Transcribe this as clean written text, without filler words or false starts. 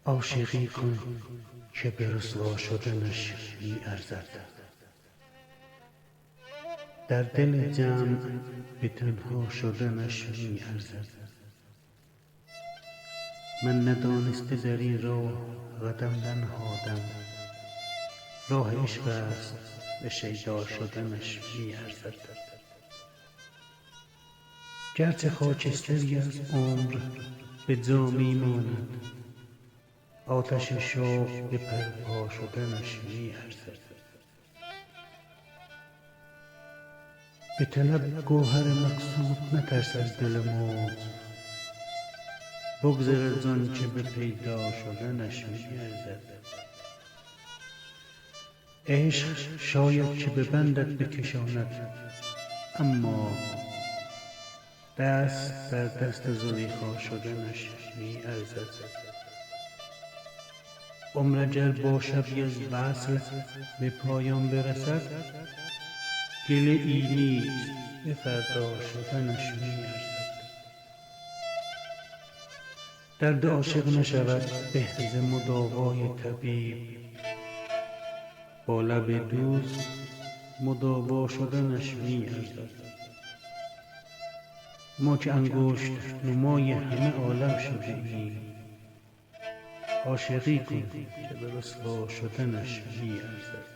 عاشقی کن که به رسوا شدنش می ارزد. در دل جمع به تنها شدنش می ارزد. من ندانسته در این راه قدم ننهادم، راه عشق است به شیدا شدنش می ارزد. گرچه خاکستری از عمر به جا می ماند، آتش شوق به پرپا شدنش می ارزد. به طلب گوهر مقصود نترس از دل موج، بگذر از آن که به پیدا شدنش می ارزد. عشق شاید که به بندت بکشاند، اما دست در دست زلیخا شدنش می ارزد. عمر اگر با شبی از وصل به پایان برسد، گله ای نیست به فردا شدنش می ارزد. درد عاشق نشود به ز مداوای طبیب، با لب دوست مداوا شدنش می ارزد. ما که انگشت نمای همه عالم شده ایم، عاشقی کن که به رسوا شدنش می ارزد.